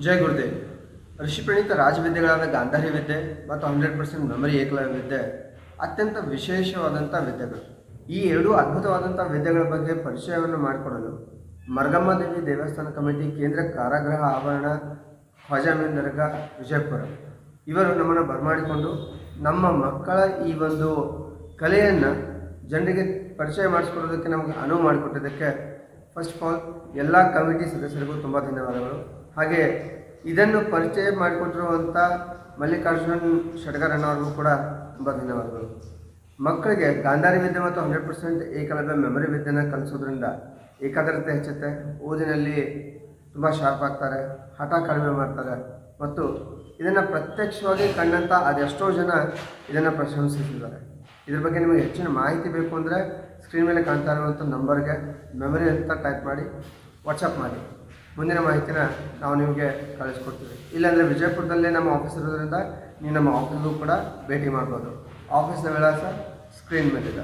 ಜಯ ಗುರುದೇವ್. ಋಷಿಪ್ರಣೀತ ರಾಜವಿದ್ಯೆಗಳಾದ ಗಾಂಧಾರಿ ವಿದ್ಯೆ ಮತ್ತು 100% ಮೆಮರಿ ಏಕಲವ್ಯ ವಿದ್ಯೆ ಅತ್ಯಂತ ವಿಶೇಷವಾದಂಥ ವಿದ್ಯೆಗಳು. ಈ ಎರಡೂ ಅದ್ಭುತವಾದಂಥ ವಿದ್ಯೆಗಳ ಬಗ್ಗೆ ಪರಿಚಯವನ್ನು ಮಾಡಿಕೊಡಲು ಮರ್ಗಮ್ಮ ದೇವಿ ದೇವಸ್ಥಾನ ಕಮಿಟಿ, ಕೇಂದ್ರ ಕಾರಾಗೃಹ ಆವರಣ, ಖ್ವಾಜಾಮೀನ್ ದರ್ಗಾ, ವಿಜಯಪುರ ಇವರು ನಮ್ಮನ್ನು ಬರಮಾಡಿಕೊಂಡು ನಮ್ಮ ಮಕ್ಕಳ ಈ ಒಂದು ಕಲೆಯನ್ನು ಜನರಿಗೆ ಪರಿಚಯ ಮಾಡಿಸ್ಕೊಡೋದಕ್ಕೆ ನಮಗೆ ಅನುವು ಮಾಡಿಕೊಟ್ಟಿದ್ದಕ್ಕೆ ಫಸ್ಟ್ ಆಫ್ ಆಲ್ ಎಲ್ಲ ಕಮಿಟಿ ಸದಸ್ಯರಿಗೂ ತುಂಬ ಧನ್ಯವಾದಗಳು. ಹಾಗೆ ಇದನ್ನು ಪರಿಚಯ ಮಾಡಿಕೊಟ್ಟಿರುವಂಥ ಮಲ್ಲಿಕಾರ್ಜುನ್ ಶೆಟ್ಗರಣ್ಣವ್ರಿಗೂ ಕೂಡ ತುಂಬ ಧನ್ಯವಾದಗಳು. ಮಕ್ಕಳಿಗೆ ಗಾಂಧಾರಿ ವಿದ್ಯೆ ಮತ್ತು 100% ಏಕಲವ್ಯ ಮೆಮರಿ ವಿದ್ಯೆನ ಕಲಿಸೋದ್ರಿಂದ ಏಕಾಗ್ರತೆ ಹೆಚ್ಚುತ್ತೆ, ಓದಿನಲ್ಲಿ ತುಂಬ ಶಾರ್ಪ್ ಆಗ್ತಾರೆ, ಹಠ ಕಡಿಮೆ ಮಾಡ್ತಾರೆ ಮತ್ತು ಇದನ್ನು ಪ್ರತ್ಯಕ್ಷವಾಗಿ ಕಂಡಂಥ ಅದೆಷ್ಟೋ ಜನ ಇದನ್ನು ಪ್ರಶಂಸಿಸಿದ್ದಾರೆ. ಇದ್ರ ಬಗ್ಗೆ ನಿಮಗೆ ಹೆಚ್ಚಿನ ಮಾಹಿತಿ ಬೇಕು ಅಂದರೆ ಸ್ಕ್ರೀನ್ ಮೇಲೆ ಕಾಣ್ತಾ ಇರುವಂಥ ನಂಬರ್ಗೆ ಮೆಮರಿ ಅಂತ ಟೈಪ್ ಮಾಡಿ ವಾಟ್ಸಪ್ ಮಾಡಿ, ಮುಂದಿನ ಮಾಹಿತಿನ ನಾವು ನಿಮಗೆ ಕಳಿಸ್ಕೊಡ್ತೀವಿ. ಇಲ್ಲಾಂದರೆ ವಿಜಯಪುರದಲ್ಲೇ ನಮ್ಮ ಆಫೀಸ್ ಇರೋದ್ರಿಂದ ನೀವು ನಮ್ಮ ಆಫೀಸ್ಗೂ ಕೂಡ ಭೇಟಿ ಮಾಡ್ಬೋದು. ಆಫೀಸ್ನ ವಿಳಾಸ ಸ್ಕ್ರೀನ್ ಮೇಲಿದೆ.